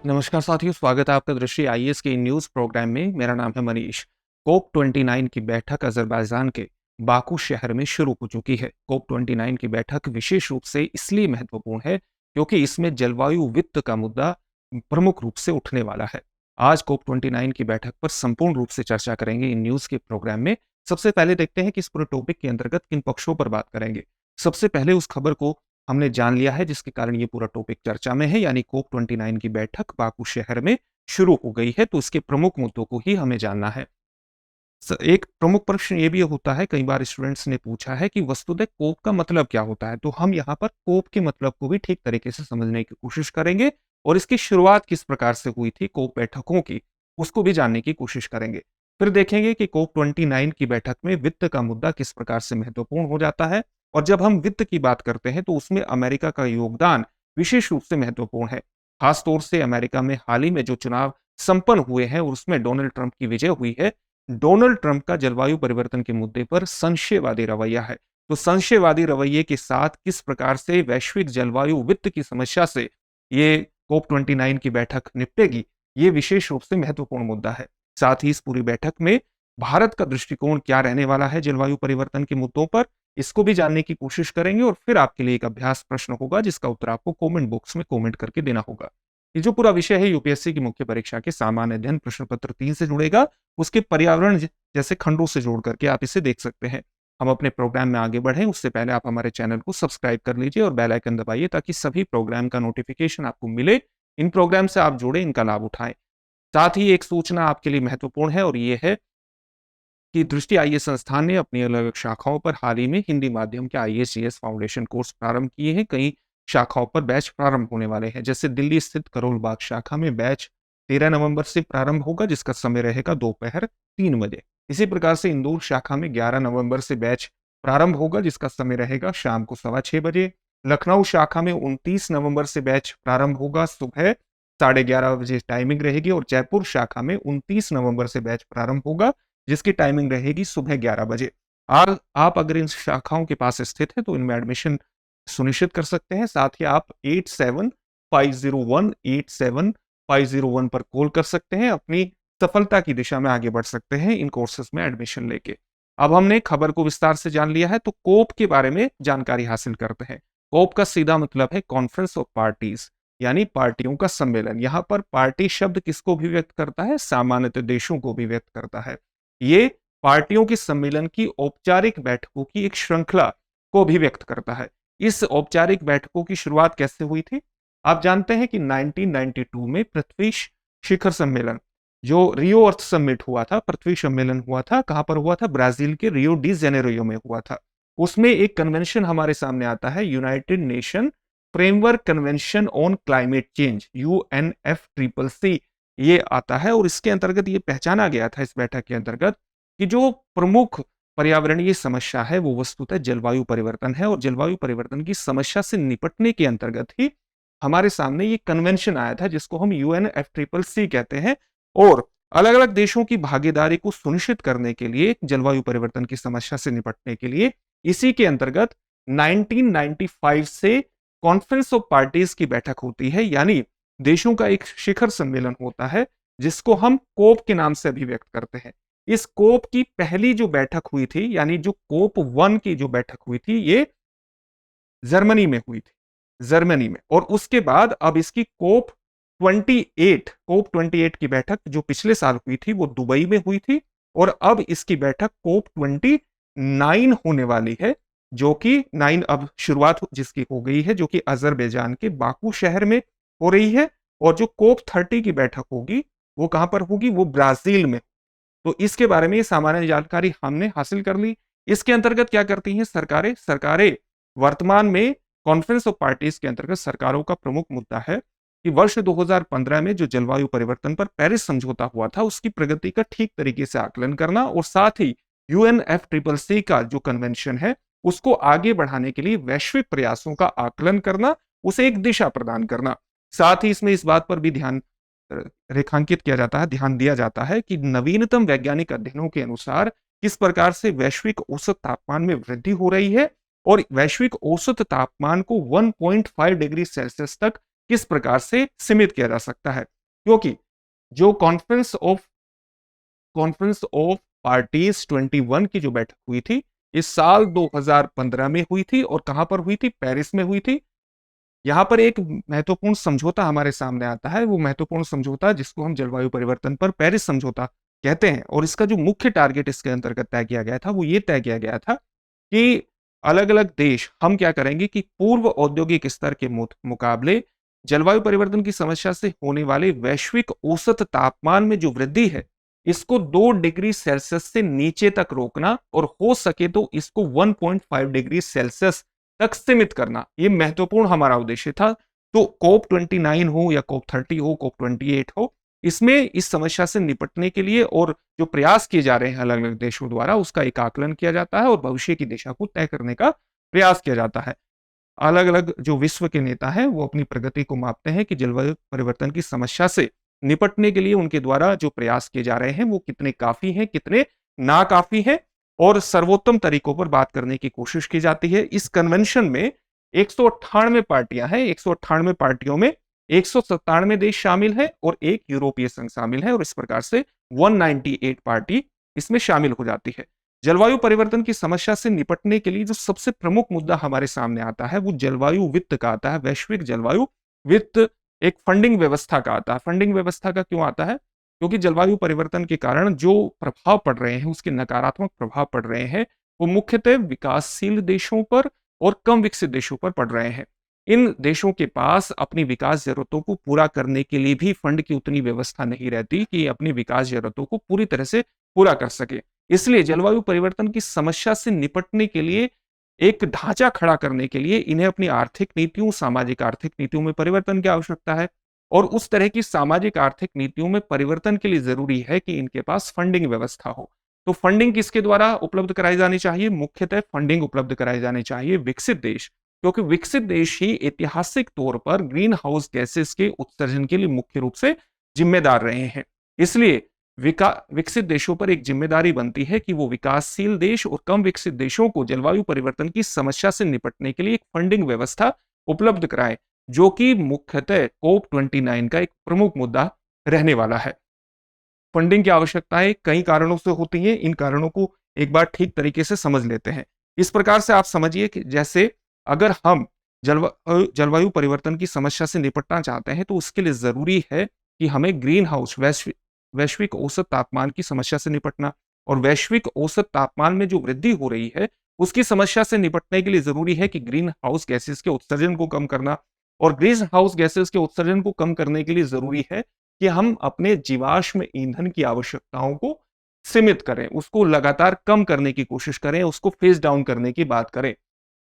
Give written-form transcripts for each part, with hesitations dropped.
नमस्कार साथियों, स्वागत है आपका दृष्टि आईएएस के न्यूज़ प्रोग्राम में। मेरा नाम है मनीष। कोप 29 की बैठक अज़रबैजान के बाकू शहर में शुरू हो चुकी है। कोप 29 की बैठक विशेष रूप से इसलिए महत्वपूर्ण है क्योंकि इसमें जलवायु वित्त का मुद्दा प्रमुख रूप से उठने वाला है। आज कोप 29 की बैठक पर संपूर्ण रूप से चर्चा करेंगे इन न्यूज़ के प्रोग्राम में। सबसे पहले देखते हैं कि इस पूरे टॉपिक के अंतर्गत किन पक्षों पर बात करेंगे। सबसे पहले उस खबर को हमने जान लिया है जिसके कारण ये पूरा टॉपिक चर्चा में है, यानी कोप 29 की बैठक बाकू शहर में शुरू हो गई है, तो इसके प्रमुख मुद्दों को ही हमें जानना है। एक प्रमुख प्रश्न ये भी होता है, कई बार स्टूडेंट्स ने पूछा है कि वस्तुतः कोप का मतलब क्या होता है, तो हम यहाँ पर कोप के मतलब को भी ठीक तरीके से समझने की कोशिश करेंगे और इसकी शुरुआत किस प्रकार से हुई थी कोप बैठकों की, उसको भी जानने की कोशिश करेंगे। फिर देखेंगे कि कोप 29 की बैठक में वित्त का मुद्दा किस प्रकार से महत्वपूर्ण हो जाता है, और जब हम वित्त की बात करते हैं तो उसमें अमेरिका का योगदान विशेष रूप से महत्वपूर्ण है। खासतौर से अमेरिका में हाल ही में जो चुनाव संपन्न हुए हैं और उसमें डोनाल्ड ट्रंप की विजय हुई है। डोनाल्ड ट्रंप का जलवायु परिवर्तन के मुद्दे पर संशयवादी रवैया है, तो संशयवादी रवैये के साथ किस प्रकार से वैश्विक जलवायु वित्त की समस्या से ये कोप 29 की बैठक निपटेगी, ये विशेष रूप से महत्वपूर्ण मुद्दा है। साथ ही इस पूरी बैठक में भारत का दृष्टिकोण क्या रहने वाला है जलवायु परिवर्तन के मुद्दों पर, इसको भी जानने की कोशिश करेंगे और फिर आपके लिए एक अभ्यास प्रश्न होगा जिसका उत्तर आपको कमेंट बॉक्स में कमेंट करके देना होगा। ये जो पूरा विषय है यूपीएससी की मुख्य परीक्षा के सामान्य अध्ययन प्रश्न पत्र 3 से जुड़ेगा, उसके पर्यावरण जैसे खंडों से जोड़ करके आप इसे देख सकते हैं। हम अपने प्रोग्राम में आगे बढ़ें उससे पहले आप हमारे चैनल को सब्सक्राइब कर लीजिए और बेल आइकन दबाइए ताकि सभी प्रोग्राम का नोटिफिकेशन आपको मिले। इन प्रोग्राम से आप जुड़े, इनका लाभ उठाएं। साथ ही एक सूचना आपके लिए महत्वपूर्ण है और ये है कि दृष्टि आईएएस संस्थान ने अपनी अलग शाखाओं पर हाल ही में हिंदी माध्यम के आईएएस जीएस फाउंडेशन कोर्स प्रारंभ किए हैं। कई शाखाओं पर बैच प्रारंभ होने वाले हैं, जैसे दिल्ली स्थित करोल बाग शाखा में बैच 13 नवंबर से प्रारंभ होगा जिसका समय रहेगा दोपहर 3 बजे। इसी प्रकार से इंदौर शाखा में 11 नवंबर से बैच प्रारंभ होगा जिसका समय रहेगा शाम को 6:15 बजे। लखनऊ शाखा में 29 नवंबर से बैच प्रारंभ होगा, सुबह 11:30 बजे टाइमिंग रहेगी। और जयपुर शाखा में 29 नवंबर से बैच प्रारंभ होगा जिसकी टाइमिंग रहेगी सुबह 11 बजे। और आप अगर इन शाखाओं के पास स्थित है तो इनमें एडमिशन सुनिश्चित कर सकते हैं। साथ ही आप 8750187501 पर कॉल कर सकते हैं, अपनी सफलता की दिशा में आगे बढ़ सकते हैं इन कोर्सेज में एडमिशन लेके। अब हमने खबर को विस्तार से जान लिया है तो कोप के बारे में जानकारी हासिल करते हैं। कोप का सीधा मतलब है कॉन्फ्रेंस ऑफ पार्टीज, यानी पार्टियों का सम्मेलन। यहाँ पर पार्टी शब्द किसको भी व्यक्त करता है, सामान्यतः देशों को भी व्यक्त करता है। ये पार्टियों के सम्मेलन की औपचारिक बैठकों की एक श्रृंखला को भी व्यक्त करता है। इस औपचारिक बैठकों की शुरुआत कैसे हुई थी? आप जानते हैं कि 1992 में पृथ्वी शिखर सम्मेलन, जो रियो अर्थ समिट हुआ था, पृथ्वी सम्मेलन हुआ था, कहां पर हुआ था? ब्राजील के रियो डी जेनेरियो में हुआ था। उसमें एक कन्वेंशन हमारे सामने आता है, United nation framework convention on climate change, UNFCCC ये आता है। और इसके अंतर्गत ये पहचाना गया था इस बैठक के अंतर्गत कि जो प्रमुख पर्यावरणीय समस्या है वो वस्तुतः जलवायु परिवर्तन है, और जलवायु परिवर्तन की समस्या से निपटने के अंतर्गत ही हमारे सामने ये कन्वेंशन आया था जिसको हम UNFCCC कहते हैं। और अलग अलग देशों की भागीदारी को सुनिश्चित करने के लिए, जलवायु परिवर्तन की समस्या से निपटने के लिए, इसी के अंतर्गत 1995 से कॉन्फ्रेंस ऑफ पार्टीज की बैठक होती है, यानी देशों का एक शिखर सम्मेलन होता है जिसको हम कोप के नाम से अभिव्यक्त करते हैं। इस कोप की पहली जो बैठक हुई थी, यानी जो कोप 1 की जो बैठक हुई थी, ये जर्मनी में हुई थी, जर्मनी में। और उसके बाद अब इसकी कोप 28 की बैठक जो पिछले साल हुई थी वो दुबई में हुई थी। और अब इसकी बैठक कोप 29 होने वाली है, जो कि 9 अब शुरुआत जिसकी हो गई है, जो कि अजरबैजान के बाकू शहर में हो रही है। और जो कोप 30 की बैठक होगी वो कहां पर होगी? वो ब्राजील में। तो इसके बारे में सामान्य जानकारी हमने हासिल कर ली। इसके अंतर्गत क्या करती हैं सरकारें? सरकारें वर्तमान में कॉन्फ्रेंस ऑफ पार्टीज के अंतर्गत सरकारों का प्रमुख मुद्दा है कि वर्ष 2015 में जो जलवायु परिवर्तन पर पेरिस समझौता हुआ था उसकी प्रगति का ठीक तरीके से आकलन करना, और साथ ही UNFCCC का जो कन्वेंशन है उसको आगे बढ़ाने के लिए वैश्विक प्रयासों का आकलन करना, उसे एक दिशा प्रदान करना। साथ ही इसमें इस बात पर भी ध्यान रेखांकित किया जाता है, ध्यान दिया जाता है कि नवीनतम वैज्ञानिक अध्ययनों के अनुसार किस प्रकार से वैश्विक औसत तापमान में वृद्धि हो रही है और वैश्विक औसत तापमान को 1.5 डिग्री सेल्सियस तक किस प्रकार से सीमित किया जा सकता है। क्योंकि जो कॉन्फ्रेंस ऑफ पार्टीज 21 की जो बैठक हुई थी इस साल 2015 में हुई थी, और कहां पर हुई थी? पेरिस में हुई थी। यहां पर एक महत्वपूर्ण समझौता हमारे सामने आता है, वो महत्वपूर्ण समझौता जिसको हम जलवायु परिवर्तन पर पेरिस समझौता कहते हैं। और इसका जो मुख्य टारगेट इसके अंतर्गत तय किया गया था वो ये तय किया गया था कि अलग अलग देश हम क्या करेंगे कि पूर्व औद्योगिक स्तर के मुकाबले जलवायु परिवर्तन की समस्या से होने वाले वैश्विक औसत तापमान में जो वृद्धि है इसको 2 डिग्री सेल्सियस से नीचे तक रोकना, और हो सके तो इसको 1.5 डिग्री सेल्सियस तक सीमित करना, ये महत्वपूर्ण हमारा उद्देश्य था। तो कोप 29 हो या कोप 30 हो, कोप 28 हो, इसमें इस समस्या से निपटने के लिए और जो प्रयास किए जा रहे हैं अलग अलग देशों द्वारा उसका एक आकलन किया जाता है और भविष्य की दिशा को तय करने का प्रयास किया जाता है। अलग अलग जो विश्व के नेता हैं वो अपनी प्रगति को मापते हैं कि जलवायु परिवर्तन की समस्या से निपटने के लिए उनके द्वारा जो प्रयास किए जा रहे हैं वो कितने काफी हैं, कितने नाकाफी हैं, और सर्वोत्तम तरीकों पर बात करने की कोशिश की जाती है। इस कन्वेंशन में 198 पार्टियां हैं। 198 पार्टियों में 197 देश शामिल है और एक यूरोपीय संघ शामिल है, और इस प्रकार से 198 पार्टी इसमें शामिल हो जाती है। जलवायु परिवर्तन की समस्या से निपटने के लिए जो सबसे प्रमुख मुद्दा हमारे सामने आता है वो जलवायु वित्त का आता है। वैश्विक जलवायु वित्त एक फंडिंग व्यवस्था का आता है। फंडिंग व्यवस्था का क्यों आता है? क्योंकि जलवायु परिवर्तन के कारण जो प्रभाव पड़ रहे हैं, उसके नकारात्मक प्रभाव पड़ रहे हैं, वो मुख्यतः विकासशील देशों पर और कम विकसित देशों पर पड़ रहे हैं। इन देशों के पास अपनी विकास जरूरतों को पूरा करने के लिए भी फंड की उतनी व्यवस्था नहीं रहती कि अपनी विकास जरूरतों को पूरी तरह से पूरा कर सके। इसलिए जलवायु परिवर्तन की समस्या से निपटने के लिए एक ढांचा खड़ा करने के लिए इन्हें अपनी आर्थिक नीतियों, सामाजिक आर्थिक नीतियों में परिवर्तन की आवश्यकता है, और उस तरह की सामाजिक आर्थिक नीतियों में परिवर्तन के लिए जरूरी है कि इनके पास फंडिंग व्यवस्था हो। तो फंडिंग किसके द्वारा उपलब्ध कराई जानी चाहिए? मुख्यतः फंडिंग उपलब्ध कराई जानी चाहिए विकसित देश, क्योंकि विकसित देश ही ऐतिहासिक तौर पर ग्रीन हाउस गैसेस के उत्सर्जन के लिए मुख्य रूप से जिम्मेदार रहे हैं। इसलिए विकसित देशों पर एक जिम्मेदारी बनती है कि वो विकासशील देश और कम विकसित देशों को जलवायु परिवर्तन की समस्या से निपटने के लिए एक फंडिंग व्यवस्था उपलब्ध कराए, जो कि मुख्यतः कोप 29 का एक प्रमुख मुद्दा रहने वाला है। फंडिंग की आवश्यकताएं कई कारणों से होती हैं। इन कारणों को एक बार ठीक तरीके से समझ लेते हैं। इस प्रकार से आप समझिए कि जैसे अगर हम जलवायु परिवर्तन की समस्या से निपटना चाहते हैं तो उसके लिए जरूरी है कि हमें ग्रीन हाउस वैश्विक औसत तापमान की समस्या से निपटना, और वैश्विक औसत तापमान में जो वृद्धि हो रही है उसकी समस्या से निपटने के लिए जरूरी है कि ग्रीन हाउस गैसेस के उत्सर्जन को कम करना, और ग्रीन हाउस गैसेस के उत्सर्जन को कम करने के लिए जरूरी है कि हम अपने जीवाश्म ईंधन की आवश्यकताओं को सीमित करें, उसको लगातार कम करने की कोशिश करें, उसको फेज डाउन करने की बात करें।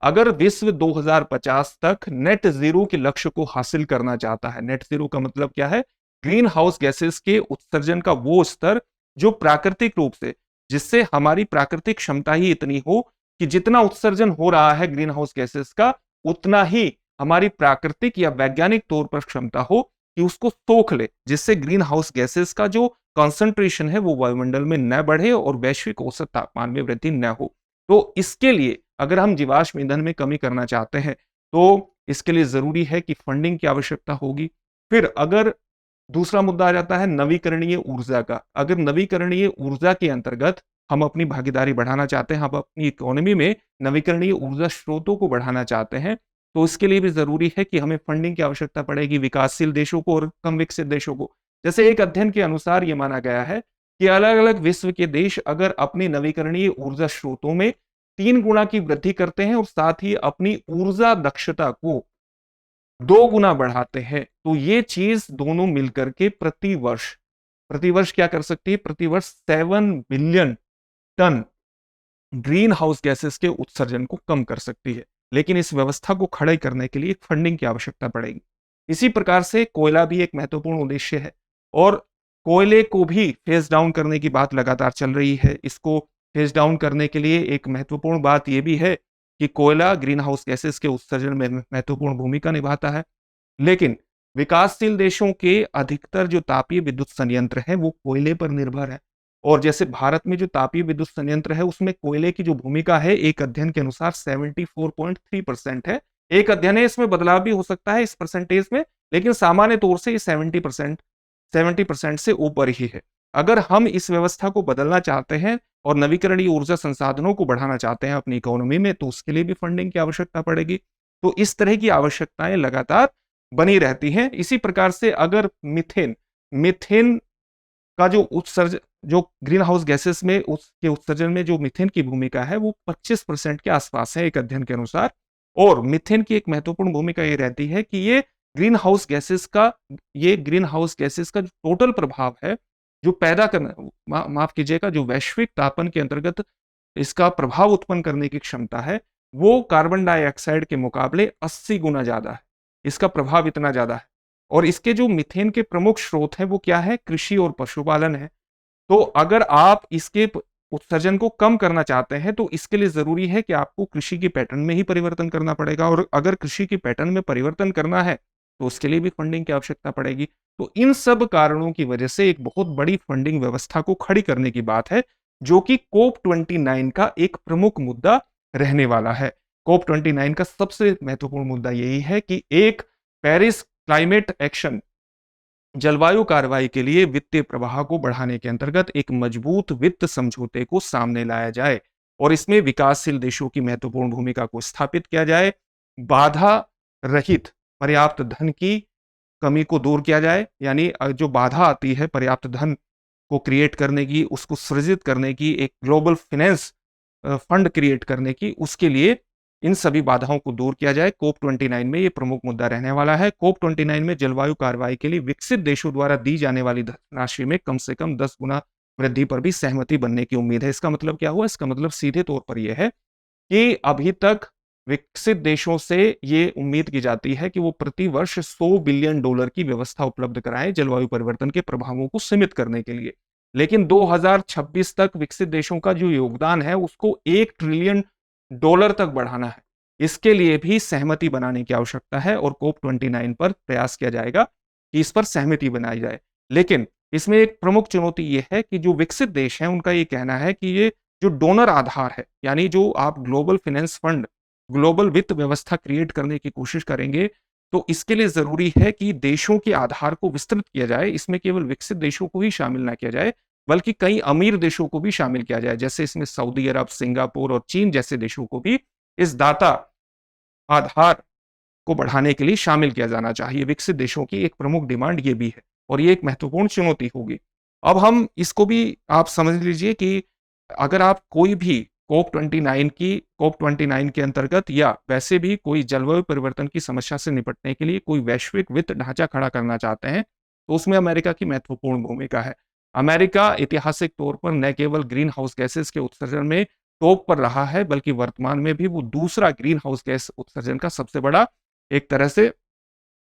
अगर विश्व 2050 तक नेट जीरो के लक्ष्य को हासिल करना चाहता है, नेट जीरो का मतलब क्या है? ग्रीन हाउस गैसेस के उत्सर्जन का वो स्तर जो प्राकृतिक रूप से, जिससे हमारी प्राकृतिक क्षमता ही इतनी हो कि जितना उत्सर्जन हो रहा है ग्रीन हाउस गैसेस का उतना ही हमारी प्राकृतिक या वैज्ञानिक तौर पर क्षमता हो कि उसको सोख ले, जिससे ग्रीन हाउस गैसेस का जो कॉन्सेंट्रेशन है वो वायुमंडल में न बढ़े और वैश्विक औसत तापमान में वृद्धि न हो। तो इसके लिए अगर हम जीवाश्म ईंधन में कमी करना चाहते हैं तो इसके लिए जरूरी है कि फंडिंग की आवश्यकता होगी। फिर अगर दूसरा मुद्दा आ जाता है नवीकरणीय ऊर्जा का। अगर नवीकरणीय ऊर्जा के अंतर्गत हम अपनी भागीदारी बढ़ाना चाहते हैं, हम अपनी इकोनॉमी में नवीकरणीय ऊर्जा स्रोतों को बढ़ाना चाहते हैं, तो इसके लिए भी जरूरी है कि हमें फंडिंग की आवश्यकता पड़ेगी विकासशील देशों को और कम विकसित देशों को। जैसे एक अध्ययन के अनुसार यह माना गया है कि अलग अलग विश्व के देश अगर अपने नवीकरणीय ऊर्जा स्रोतों में 3 गुना की वृद्धि करते हैं और साथ ही अपनी ऊर्जा दक्षता को 2 गुना बढ़ाते हैं, तो ये चीज दोनों मिलकर के प्रतिवर्ष क्या कर सकती है? प्रतिवर्ष 7 billion ton greenhouse gases के उत्सर्जन को कम कर सकती है। लेकिन इस व्यवस्था को खड़े करने के लिए फंडिंग की आवश्यकता पड़ेगी। इसी प्रकार से कोयला भी एक महत्वपूर्ण उद्देश्य है, और कोयले को भी फेज डाउन करने की बात लगातार चल रही है। इसको फेज डाउन करने के लिए एक महत्वपूर्ण बात यह भी है कि कोयला ग्रीन हाउस गैसेस के उत्सर्जन में महत्वपूर्ण भूमिका निभाता है। लेकिन विकासशील देशों के अधिकतर जो तापीय विद्युत संयंत्र हैं वो कोयले पर निर्भर है, और जैसे भारत में जो तापीय विद्युत संयंत्र है उसमें कोयले की जो भूमिका है एक अध्ययन के अनुसार 74.3% है। एक अध्ययन है, इसमें बदलाव भी हो सकता है इस परसेंटेज में, लेकिन सामान्य तौर से ये 70% 70% से ऊपर ही है। अगर हम इस व्यवस्था को बदलना चाहते हैं और नवीकरणीय ऊर्जा संसाधनों को बढ़ाना चाहते हैं अपनी इकोनॉमी में, तो उसके लिए भी फंडिंग की आवश्यकता पड़ेगी। तो इस तरह की आवश्यकताएं लगातार बनी रहती हैं। इसी प्रकार से अगर मीथेन मीथेन का जो ग्रीन हाउस गैसेस में उसके उत्सर्जन में जो मीथेन की भूमिका है वो 25% के आसपास है एक अध्ययन के अनुसार। और मीथेन की एक महत्वपूर्ण भूमिका ये रहती है कि ये ग्रीन हाउस गैसेस का जो टोटल प्रभाव है, जो पैदा करना माफ कीजिएगा, जो वैश्विक तापन के अंतर्गत इसका प्रभाव उत्पन्न करने की क्षमता है, वो कार्बन डाइऑक्साइड के मुकाबले 80 गुना ज्यादा है। इसका प्रभाव इतना ज्यादा है। और इसके जो मीथेन के प्रमुख स्रोत हैं वो क्या है? कृषि और पशुपालन है। तो अगर आप इसके उत्सर्जन को कम करना चाहते हैं तो इसके लिए जरूरी है कि आपको कृषि के पैटर्न में ही परिवर्तन करना पड़ेगा। और अगर कृषि के पैटर्न में परिवर्तन करना है तो उसके लिए भी फंडिंग की आवश्यकता पड़ेगी। तो इन सब कारणों की वजह से एक बहुत बड़ी फंडिंग व्यवस्था को खड़ी करने की बात है, जो कि कोप 29 का एक प्रमुख मुद्दा रहने वाला है। कोप 29 का सबसे महत्वपूर्ण मुद्दा यही है कि एक पेरिस क्लाइमेट एक्शन, जलवायु कार्रवाई के लिए वित्तीय प्रवाह को बढ़ाने के अंतर्गत एक मजबूत वित्त समझौते को सामने लाया जाए और इसमें विकासशील देशों की महत्वपूर्ण भूमिका को स्थापित किया जाए। बाधा रहित पर्याप्त धन की कमी को दूर किया जाए, यानी जो बाधा आती है पर्याप्त धन को क्रिएट करने की, उसको सृजित करने की, एक ग्लोबल फाइनेंस फंड क्रिएट करने की, उसके लिए इन सभी बाधाओं को दूर किया जाए। कोप 29 में ये प्रमुख मुद्दा रहने वाला है। कोप 29 में जलवायु कार्रवाई के लिए विकसित देशों द्वारा दी जाने वाली धनराशि में कम से कम 10 गुना वृद्धि पर भी सहमति बनने की उम्मीद है। इसका मतलब क्या हुआ? इसका मतलब सीधे तौर पर यह है कि अभी तक विकसित देशों से ये उम्मीद की जाती है कि वो प्रति वर्ष $100 बिलियन की व्यवस्था उपलब्ध कराएं जलवायु परिवर्तन के प्रभावों को सीमित करने के लिए। लेकिन 2026 तक विकसित देशों का जो योगदान है उसको $1 ट्रिलियन तक बढ़ाना है। इसके लिए भी सहमति बनाने की आवश्यकता है और कोप 29 पर प्रयास किया जाएगा कि इस पर सहमति बनाई जाए। लेकिन इसमें एक प्रमुख चुनौती यह है कि जो विकसित देश हैं उनका ये कहना है कि ये जो डोनर आधार है, यानी जो आप ग्लोबल फाइनेंस फंड, ग्लोबल वित्त व्यवस्था क्रिएट करने की कोशिश करेंगे, तो इसके लिए जरूरी है कि देशों के आधार को विस्तृत किया जाए। इसमें केवल विकसित देशों को ही शामिल ना किया जाए बल्कि कई अमीर देशों को भी शामिल किया जाए, जैसे इसमें सऊदी अरब, सिंगापुर और चीन जैसे देशों को भी इस दाता आधार को बढ़ाने के लिए शामिल किया जाना चाहिए। विकसित देशों की एक प्रमुख डिमांड ये भी है और ये एक महत्वपूर्ण चुनौती होगी। अब हम इसको भी आप समझ लीजिए कि अगर आप कोई भी कोप 29 के अंतर्गत या वैसे भी कोई जलवायु परिवर्तन की समस्या से निपटने के लिए कोई वैश्विक वित्त ढांचा खड़ा करना चाहते हैं तो उसमें अमेरिका की महत्वपूर्ण भूमिका है। अमेरिका ऐतिहासिक तौर पर न केवल ग्रीन हाउस गैसेस के उत्सर्जन में टॉप पर रहा है बल्कि वर्तमान में भी वो दूसरा ग्रीन हाउस गैस उत्सर्जन का सबसे बड़ा एक तरह से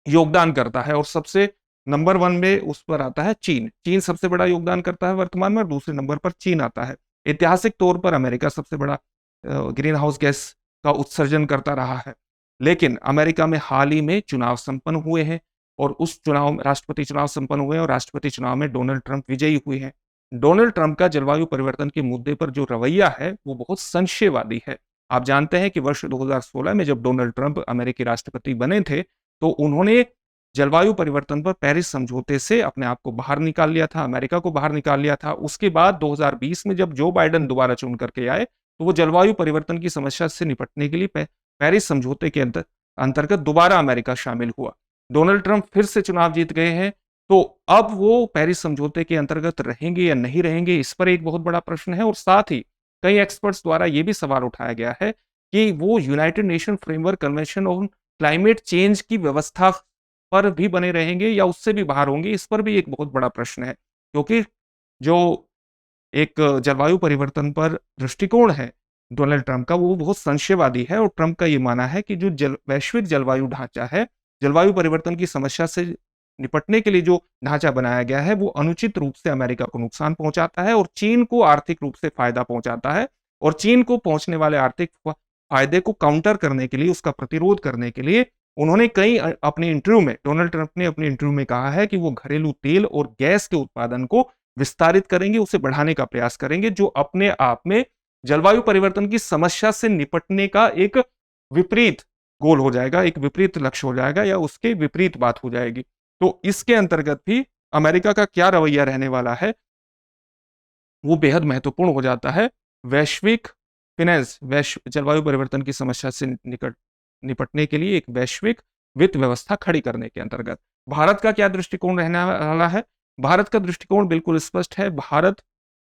योगदान करता है। और सबसे नंबर 1 में उस पर आता है चीन। चीन सबसे बड़ा योगदान करता है वर्तमान में और दूसरे नंबर पर चीन आता है। ऐतिहासिक तौर पर अमेरिका सबसे बड़ा ग्रीन हाउस गैस का उत्सर्जन करता रहा है। लेकिन अमेरिका में हाल ही में चुनाव संपन्न हुए हैं और उस चुनाव राष्ट्रपति चुनाव संपन्न हुए और राष्ट्रपति चुनाव में डोनाल्ड ट्रंप विजयी हुए हैं। डोनाल्ड ट्रंप का जलवायु परिवर्तन के मुद्दे पर जो रवैया है वो बहुत संशयवादी है। आप जानते हैं कि वर्ष 2016 में जब डोनाल्ड ट्रंप अमेरिकी राष्ट्रपति बने थे तो उन्होंने जलवायु परिवर्तन पर पेरिस समझौते से अपने आप को बाहर निकाल लिया था, अमेरिका को बाहर निकाल लिया था। उसके बाद 2020 में जब जो बाइडेन दोबारा चुन करके आए तो वो जलवायु परिवर्तन की समस्या से निपटने के लिए पेरिस समझौते के अंतर्गत दोबारा अमेरिका शामिल हुआ। डोनाल्ड ट्रंप फिर से चुनाव जीत गए हैं, तो अब वो पेरिस समझौते के अंतर्गत रहेंगे या नहीं रहेंगे, इस पर एक बहुत बड़ा प्रश्न है। और साथ ही कई एक्सपर्ट्स द्वारा यह भी सवाल उठाया गया है कि वो United nation framework convention on climate change की व्यवस्था पर भी बने रहेंगे या उससे भी बाहर होंगे। इस पर भी एक बहुत बड़ा प्रश्न है, क्योंकि जो एक जलवायु परिवर्तन पर दृष्टिकोण है डोनाल्ड ट्रंप का वो बहुत संशयवादी है। और ट्रंप का ये मानना है कि जो वैश्विक जलवायु ढांचा है, जलवायु परिवर्तन की समस्या से निपटने के लिए जो ढांचा बनाया गया है वो अनुचित रूप से अमेरिका को नुकसान पहुंचाता है और चीन को आर्थिक रूप से फायदा पहुंचाता है। और चीन को पहुंचने वाले आर्थिक फायदे को काउंटर करने के लिए, उसका प्रतिरोध करने के लिए उन्होंने अपने इंटरव्यू में, डोनाल्ड ट्रंप ने अपने इंटरव्यू में कहा है कि वो घरेलू तेल और गैस के उत्पादन को विस्तारित करेंगे, उसे बढ़ाने का प्रयास करेंगे, जो अपने आप में जलवायु परिवर्तन की समस्या से निपटने का एक विपरीत गोल हो जाएगा, एक विपरीत लक्ष्य हो जाएगा या उसके विपरीत बात हो जाएगी। तो इसके अंतर्गत भी अमेरिका का क्या रवैया रहने वाला है वो बेहद महत्वपूर्ण हो जाता है वैश्विक फिनेंस जलवायु परिवर्तन की समस्या से निपटने के लिए एक वैश्विक वित्त व्यवस्था खड़ी करने के अंतर्गत भारत का क्या दृष्टिकोण रहने वाला है। भारत का दृष्टिकोण बिल्कुल स्पष्ट है। भारत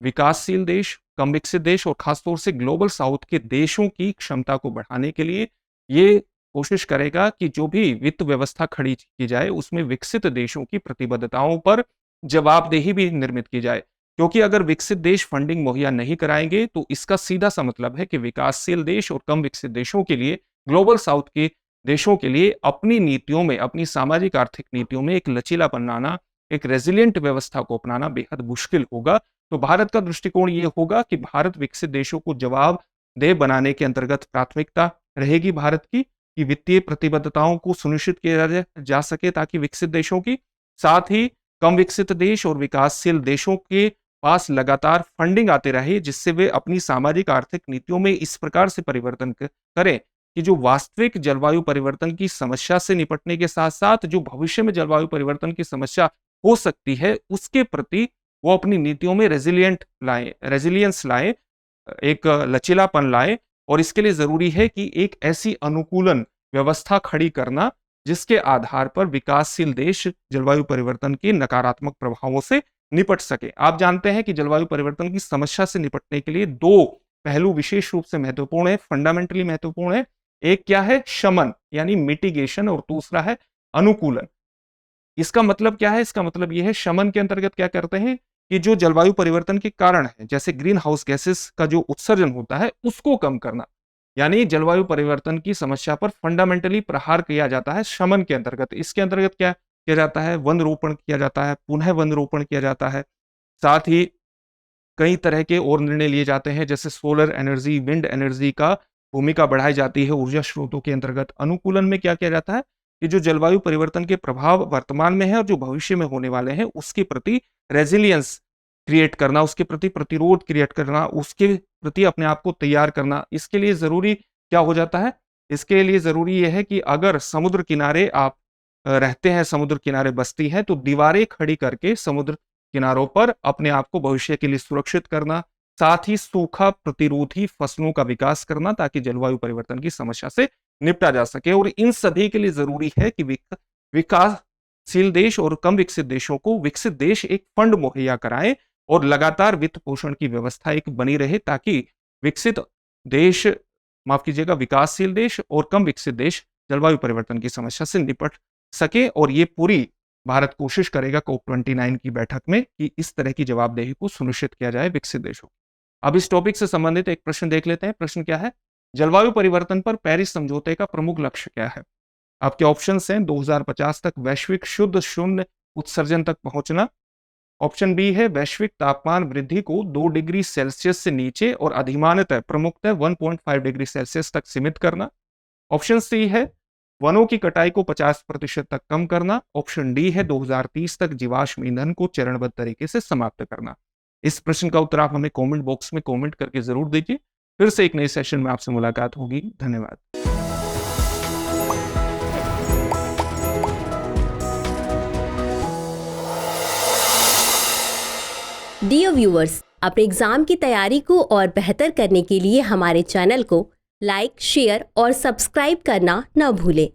विकासशील देश, कम विकसित देश और खासतौर से ग्लोबल साउथ के देशों की क्षमता को बढ़ाने के लिए ये कोशिश करेगा कि जो भी वित्त व्यवस्था खड़ी की जाए उसमें विकसित देशों की प्रतिबद्धताओं पर जवाबदेही भी निर्मित की जाए, क्योंकि अगर विकसित देश फंडिंग मुहैया नहीं कराएंगे तो इसका सीधा सा मतलब है कि विकासशील देश और कम विकसित देशों के लिए, ग्लोबल साउथ के देशों के लिए अपनी नीतियों में, अपनी सामाजिक आर्थिक नीतियों में एक लचीलापन लाना, एक रेजिलिएंट व्यवस्था को अपनाना बेहद मुश्किल होगा। तो भारत का दृष्टिकोण ये होगा कि भारत विकसित देशों को जवाबदेह बनाने के अंतर्गत प्राथमिकता रहेगी भारत की कि वित्तीय प्रतिबद्धताओं को सुनिश्चित किया जा सके ताकि विकसित देशों की, साथ ही कम विकसित देश और विकासशील देशों के पास लगातार फंडिंग आते रहे जिससे वे अपनी सामाजिक आर्थिक नीतियों में इस प्रकार से परिवर्तन करें कि जो वास्तविक जलवायु परिवर्तन की समस्या से निपटने के साथ साथ जो भविष्य में जलवायु परिवर्तन की समस्या हो सकती है उसके प्रति वो अपनी नीतियों में रेजिलियंस लाए, एक लचीलापन लाए। और इसके लिए जरूरी है कि एक ऐसी अनुकूलन व्यवस्था खड़ी करना जिसके आधार पर विकासशील देश जलवायु परिवर्तन के नकारात्मक प्रभावों से निपट सके। आप जानते हैं कि जलवायु परिवर्तन की समस्या से निपटने के लिए दो पहलू विशेष रूप से महत्वपूर्ण है, फंडामेंटली महत्वपूर्ण है। एक क्या है? शमन यानी मिटिगेशन, और दूसरा है अनुकूलन। इसका मतलब क्या है? इसका मतलब यह है, शमन के अंतर्गत क्या करते हैं कि जो जलवायु परिवर्तन के कारण है जैसे ग्रीन हाउस गैसेस का जो उत्सर्जन होता है उसको कम करना, यानी जलवायु परिवर्तन की समस्या पर फंडामेंटली प्रहार किया जाता है शमन के अंतर्गत। इसके अंतर्गत क्या किया जाता है? वन रोपण किया जाता है, पुनः वन रोपण किया जाता है, साथ ही कई तरह के और निर्णय लिए जाते हैं जैसे सोलर एनर्जी, विंड एनर्जी का भूमिका बढ़ाई जाती है ऊर्जा स्रोतों के अंतर्गत। अनुकूलन में क्या किया जाता है कि जो जलवायु परिवर्तन के प्रभाव वर्तमान में है और जो भविष्य में होने वाले हैं उसके प्रति रेजिलियंस क्रिएट करना, उसके प्रति प्रतिरोध क्रिएट करना, उसके प्रति अपने आप को तैयार करना। इसके लिए जरूरी क्या हो जाता है? इसके लिए जरूरी यह है कि अगर समुद्र किनारे आप रहते हैं, समुद्र किनारे बस्ती है, तो दीवारें खड़ी करके समुद्र किनारों पर अपने आप को भविष्य के लिए सुरक्षित करना, साथ ही सूखा प्रतिरोधी फसलों का विकास करना ताकि जलवायु परिवर्तन की समस्या से निपटा जा सके। और इन सभी के लिए जरूरी है कि विकासशील देश और कम विकसित देशों को विकसित देश एक फंड मुहैया कराएं और लगातार वित्त पोषण की व्यवस्था एक बनी रहे ताकि विकसित देश, माफ कीजिएगा, विकासशील देश और कम विकसित देश जलवायु परिवर्तन की समस्या से निपट सके। और ये पूरी भारत कोशिश करेगा COP29 की बैठक में कि इस तरह की जवाबदेही को सुनिश्चित किया जाए विकसित देशों। अब इस टॉपिक से संबंधित एक प्रश्न देख लेते हैं। प्रश्न क्या है? जलवायु परिवर्तन पर पेरिस समझौते का प्रमुख लक्ष्य क्या है? आपके ऑप्शंस हैं 2050 तक वैश्विक शुद्ध शून्य उत्सर्जन तक पहुंचना। ऑप्शन बी है वैश्विक तापमान वृद्धि को 2 डिग्री सेल्सियस से नीचे और अधिमानतः प्रमुखतः 1.5 डिग्री सेल्सियस तक सीमित करना। ऑप्शन सी है वनों की कटाई को 50% तक कम करना। ऑप्शन डी है 2030 तक जीवाश्म ईंधन को चरणबद्ध तरीके से समाप्त करना। इस प्रश्न का उत्तर आप हमें कमेंट बॉक्स में कमेंट करके जरूर दीजिए। फिर से एक नए सेशन में आपसे मुलाकात होगी। धन्यवाद। डियर व्यूअर्स, अपने एग्जाम की तैयारी को और बेहतर करने के लिए हमारे चैनल को लाइक, शेयर और सब्सक्राइब करना न भूलें।